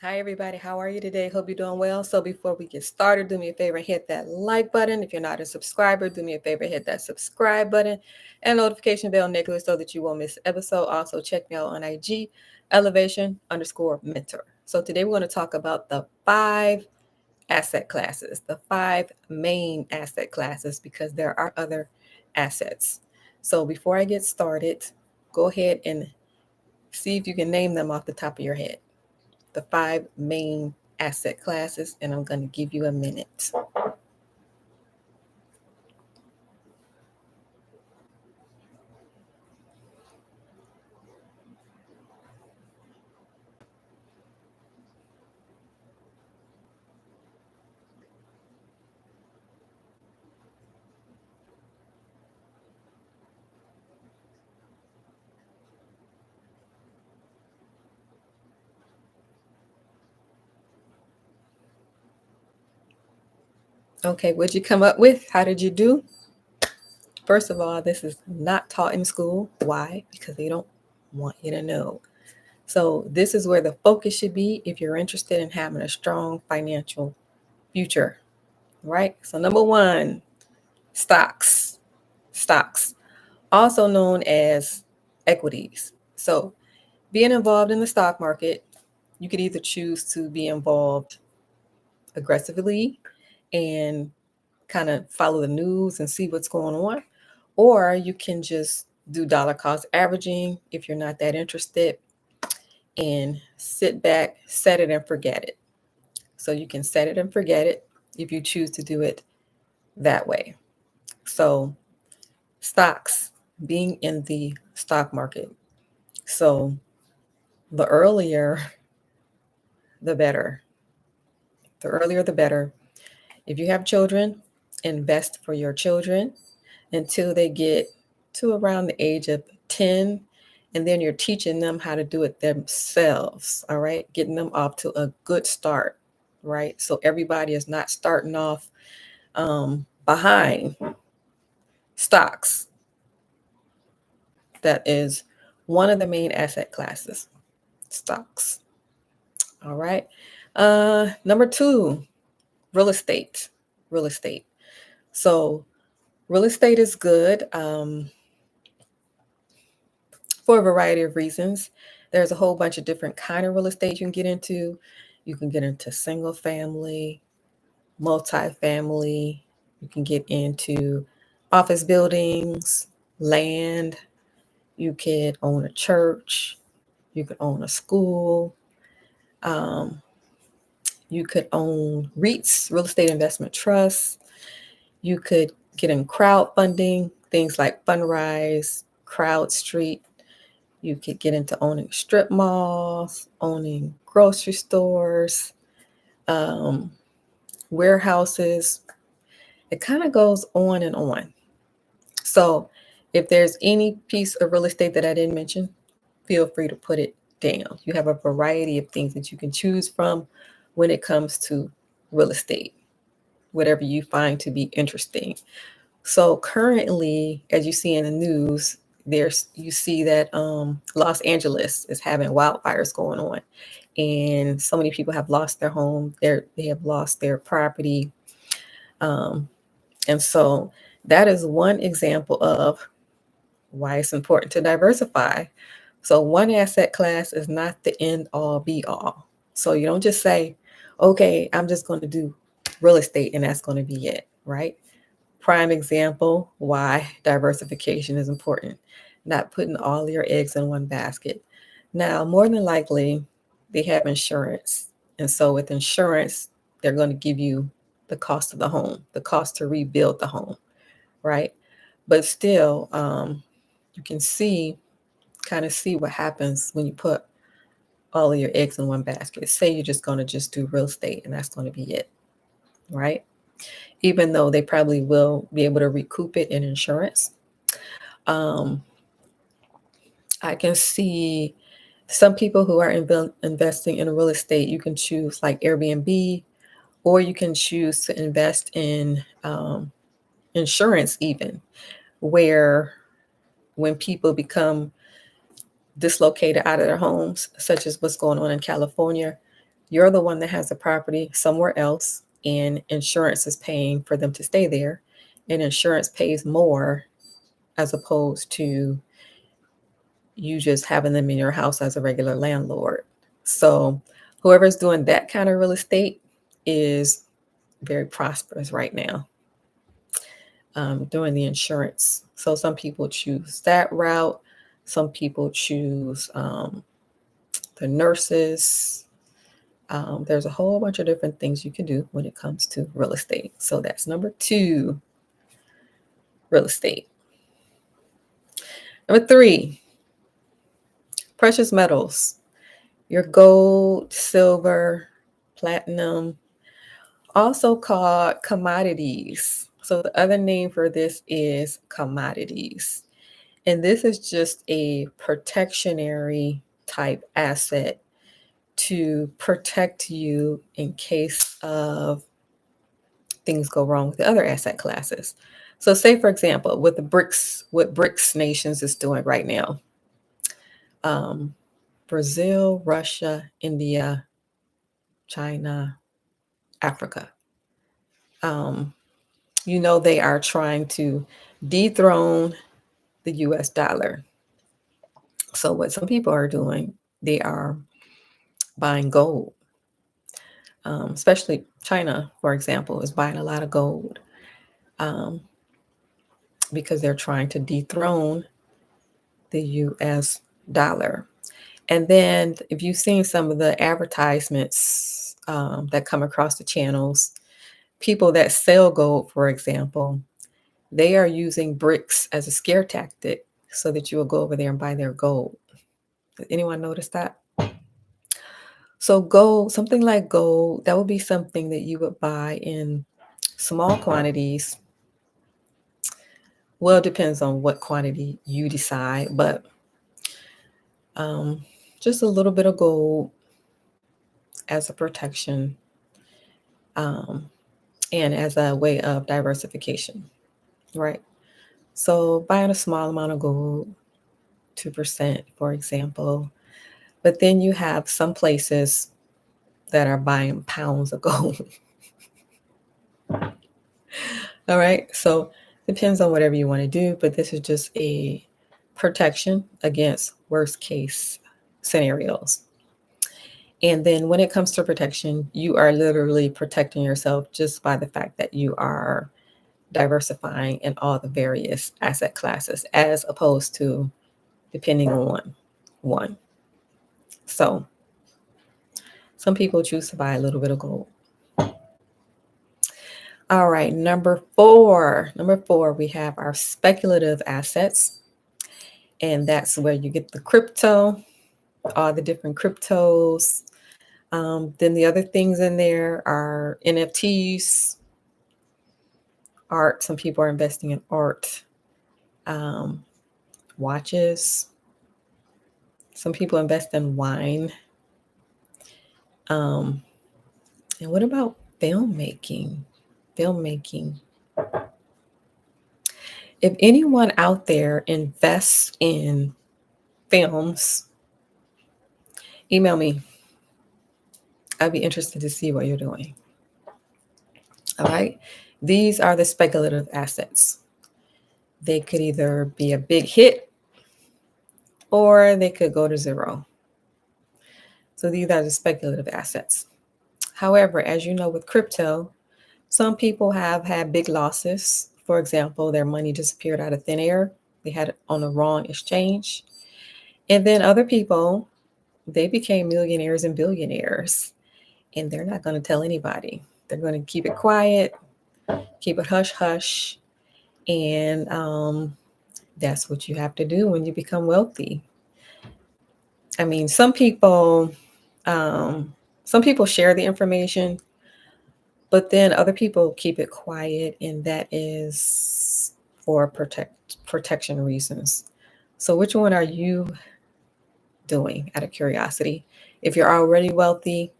Hi, everybody. How are you today? Hope you're doing well. So, before we get started, do me a favor and hit that like button. If you're not a subscriber, do me a favor, hit that subscribe button and notification bell necklace so that you won't miss an episode. Also, check me out on IG, elevation_mentor. So, today we're going to talk about the 5 asset classes, the 5 main asset classes, because there are other assets. So, before I get started, go ahead and see if you can name them off the top of your head. The 5 main asset classes, and I'm going to give you a minute. Okay, what'd you come up with? How did you do? First of all, this is not taught in school. Why? Because they don't want you to know. So, this is where the focus should be if you're interested in having a strong financial future, right? So, number one, stocks. Stocks, also known as equities. So, being involved in the stock market, you could either choose to be involved aggressively and kind of follow the news and see what's going on, or you can just do dollar cost averaging if you're not that interested and sit back, set it and forget it. So you can set it and forget it if you choose to do it that way. So, stocks, being in the stock market. So, the earlier, the better. The earlier, the better. If you have children, invest for your children until they get to around the age of 10. And then you're teaching them how to do it themselves. All right. Getting them off to a good start. Right. So everybody is not starting off behind. Stocks. That is one of the main asset classes. Stocks. All right. Number two, real estate. Real estate. So real estate is good. For a variety of reasons. There's a whole bunch of different kind of real estate you can get into. You can get into single family, multifamily. You can get into office buildings, land. You could own a church. You could own a school. Um, you could own REITs, real estate investment trusts. You could get in crowdfunding, things like Fundrise, Crowd Street. You could get into owning strip malls, owning grocery stores, um, warehouses. It kind of goes on and on. So, if there's any piece of real estate that I didn't mention, feel free to put it down. You have a variety of things that you can choose from when it comes to real estate, whatever you find to be interesting. So currently, as you see in the news, you see that Los Angeles is having wildfires going on, and so many people have lost their home. They have lost their property, um, and so that is one example of why it's important to diversify. So one asset class is not the end all be all. So you don't just say, "Okay, I'm just going to do real estate, and that's going to be it," right? Prime example why diversification is important, not putting all your eggs in one basket. Now, more than likely, they have insurance. And so, with insurance, they're going to give you the cost of the home, the cost to rebuild the home, right? But still, you can kind of see what happens when you put all of your eggs in one basket. Say you're just going to just do real estate and that's going to be it, right? Even though they probably will be able to recoup it in insurance. Um, I can see some people who are investing in real estate. You can choose like Airbnb, or you can choose to invest in insurance, even where when people become dislocated out of their homes, such as what's going on in California, You're the one that has the property somewhere else, and insurance is paying for them to stay there, and insurance pays more as opposed to you just having them in your house as a regular landlord. So whoever's doing that kind of real estate is very prosperous right now, doing the insurance. So some people choose that route. Some people choose the nurses. There's a whole bunch of different things you can do when it comes to real estate. So that's number 2, real estate. Number 3, precious metals. Your gold, silver, platinum, also called commodities. So the other name for this is commodities. And this is just a protectionary type asset to protect you in case of things go wrong with the other asset classes. So say, for example, with the BRICS, what BRICS nations is doing right now, Brazil, Russia, India, China, Africa. They are trying to dethrone the US dollar. So what some people are doing, they are buying gold. Especially China, for example, is buying a lot of gold because they're trying to dethrone the US dollar. And then if you've seen some of the advertisements that come across the channels, people that sell gold, for example, they are using BRICS as a scare tactic so that you will go over there and buy their gold. Did anyone notice that? So gold, something like gold, that would be something that you would buy in small quantities. Well, it depends on what quantity you decide, but just a little bit of gold as a protection, and as a way of diversification, right? So buying a small amount of gold, 2%, for example. But then you have some places that are buying pounds of gold. All right. So depends on whatever you want to do, but this is just a protection against worst case scenarios. And then when it comes to protection, you are literally protecting yourself just by the fact that you are diversifying in all the various asset classes as opposed to depending on one. So some people choose to buy a little bit of gold. All right, number four, we have our speculative assets. And that's where you get the crypto, all the different cryptos. Then the other things in there are NFTs, art. Some people are investing in art, watches. Some people invest in wine. And what about filmmaking? If anyone out there invests in films, email me. I'd be interested to see what you're doing. All right. These are the speculative assets. They could either be a big hit or they could go to zero. So these are the speculative assets. However, as you know, with crypto, some people have had big losses. For example, their money disappeared out of thin air. They had it on the wrong exchange. And then other people, they became millionaires and billionaires. And they're not going to tell anybody. They're going to keep it quiet, keep it hush hush. And that's what you have to do when you become wealthy. I mean, some people share the information, but then other people keep it quiet, and that is for protection reasons. So which one are you doing, out of curiosity? If you're already wealthy,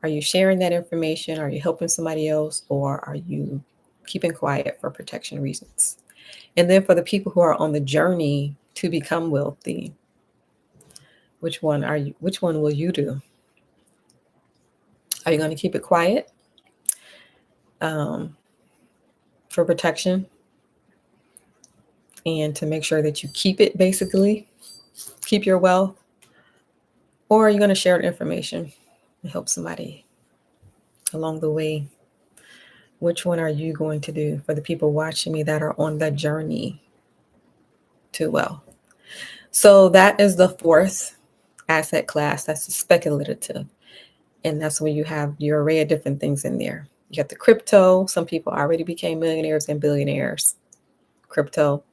are you sharing that information? Are you helping somebody else? Or are you keeping quiet for protection reasons? And then for the people who are on the journey to become wealthy, which one will you do? Are you going to keep it quiet for protection and to make sure that you keep it, basically, keep your wealth? Or are you going to share the information and help somebody along the way? Which one are you going to do for the people watching me that are on the journey to wealth? So that is the fourth asset class. That's the speculative. And that's where you have your array of different things in there. You got the crypto. Some people already became millionaires and billionaires. Crypto.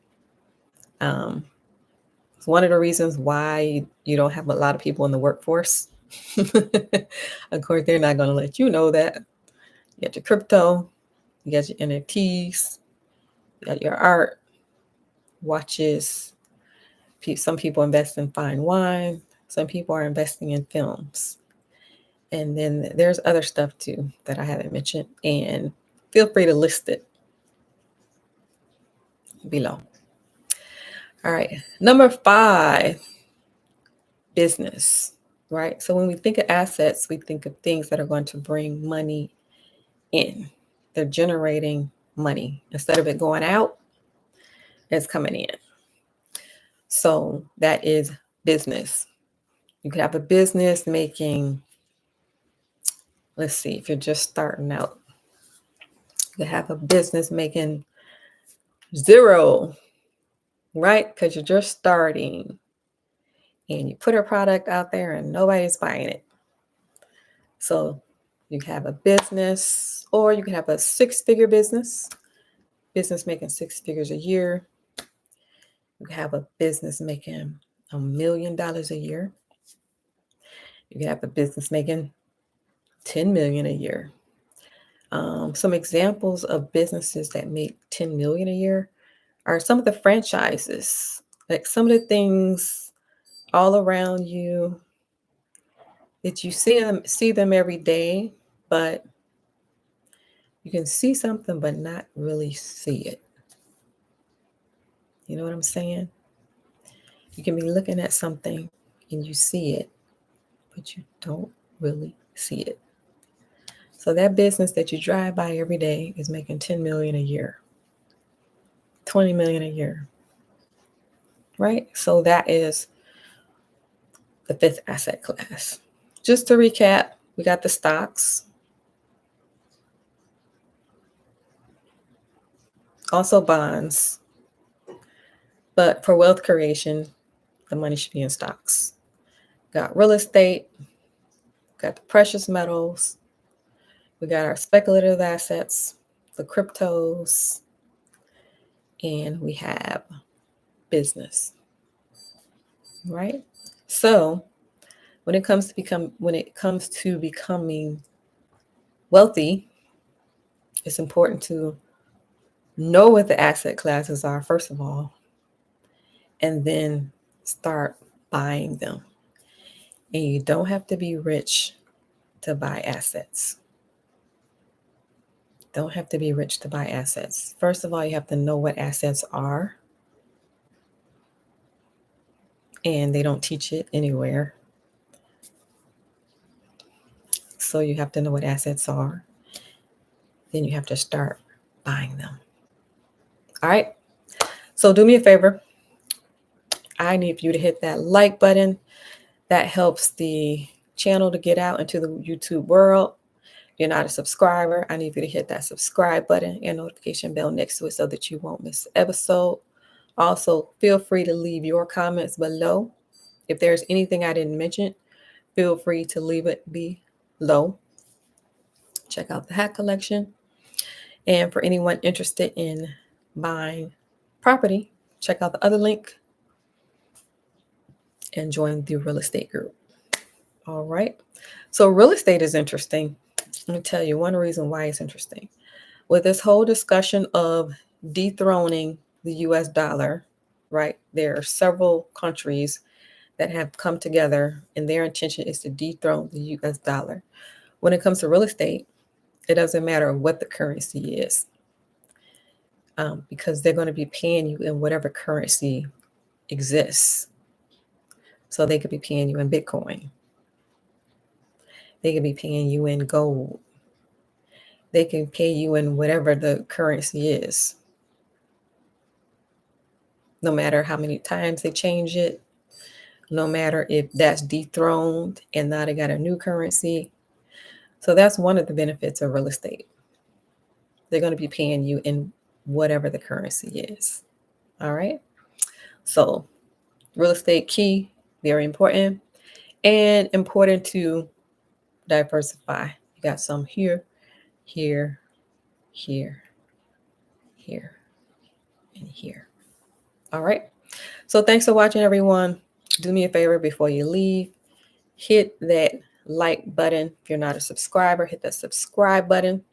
It's one of the reasons why you don't have a lot of people in the workforce. Of course, they're not going to let you know that. You got your crypto, you got your NFTs, you got your art, watches. Some people invest in fine wine. Some people are investing in films. And then there's other stuff too that I haven't mentioned. And feel free to list it below. All right. Number 5, business, right? So when we think of assets, we think of things that are going to bring money in. They're generating money. Instead of it going out, it's coming in. So that is business. You could have a business making, let's see, if you're just starting out, you could have a business making 0, right? Because you're just starting and you put a product out there and nobody's buying it. So you have a business, or you can have a 6-figure business making 6 figures a year. You can have a business making $1 million a year. You can have a business making 10 million a year. Some examples of businesses that make 10 million a year are some of the franchises, like some of the things all around you that you see them every day, but you can see something but not really see it. You know what I'm saying? You can be looking at something and you see it, but you don't really see it. So that business that you drive by every day is making 10 million a year, 20 million a year, right? So that is the 5th asset class. Just to recap, we got the stocks, also bonds, but for wealth creation, the money should be in stocks. Got real estate, got the precious metals, we got our speculative assets, the cryptos, and we have business, right? So when it comes to becoming wealthy, it's important to know what the asset classes are, first of all, and then start buying them. And you don't have to be rich to buy assets. Don't have to be rich to buy assets. First of all, you have to know what assets are. And they don't teach it anywhere. So you have to know what assets are. Then you have to start buying them. All right. So do me a favor. I need you to hit that like button. That helps the channel to get out into the YouTube world. If you're not a subscriber, I need you to hit that subscribe button and notification bell next to it so that you won't miss an episode. Also, feel free to leave your comments below. If there's anything I didn't mention, feel free to leave it below. Check out the hat collection. And for anyone interested in buying property, check out the other link and join the real estate group. All right. So real estate is interesting. Let me tell you one reason why it's interesting. With this whole discussion of dethroning the US dollar, right? There are several countries that have come together and their intention is to dethrone the US dollar. When it comes to real estate, it doesn't matter what the currency is, because they're going to be paying you in whatever currency exists. So they could be paying you in Bitcoin. They can be paying you in gold. They can pay you in whatever the currency is. No matter how many times they change it, no matter if that's dethroned and now they got a new currency. So that's one of the benefits of real estate. They're going to be paying you in whatever the currency is. All right. So real estate key, very important, and important to diversify. You got some here, here, here, here, and here. All right. So thanks for watching, everyone. Do me a favor before you leave. Hit that like button. If you're not a subscriber, hit that subscribe button.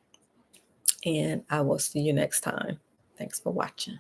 And I will see you next time. Thanks for watching.